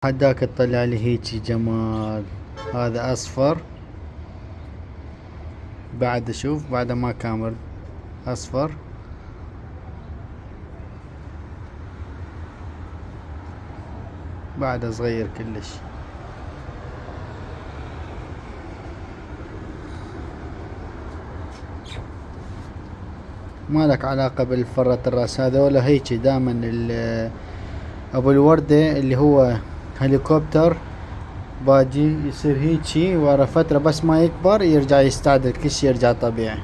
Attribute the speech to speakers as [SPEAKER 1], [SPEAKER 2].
[SPEAKER 1] حداك تطلع لي هيجي جمال. هذا اصفر، بعد شوف بعد ما كامل اصفر. بعد صغير كلش. ما لك علاقة بالفرة الراس هذا ولا هيجي دائما ابو الوردة اللي هو هليكوبتر باجي يصير هيجي ورا فترة بس ما يكبر يرجع يستعدل كل شي يرجع طبيعي.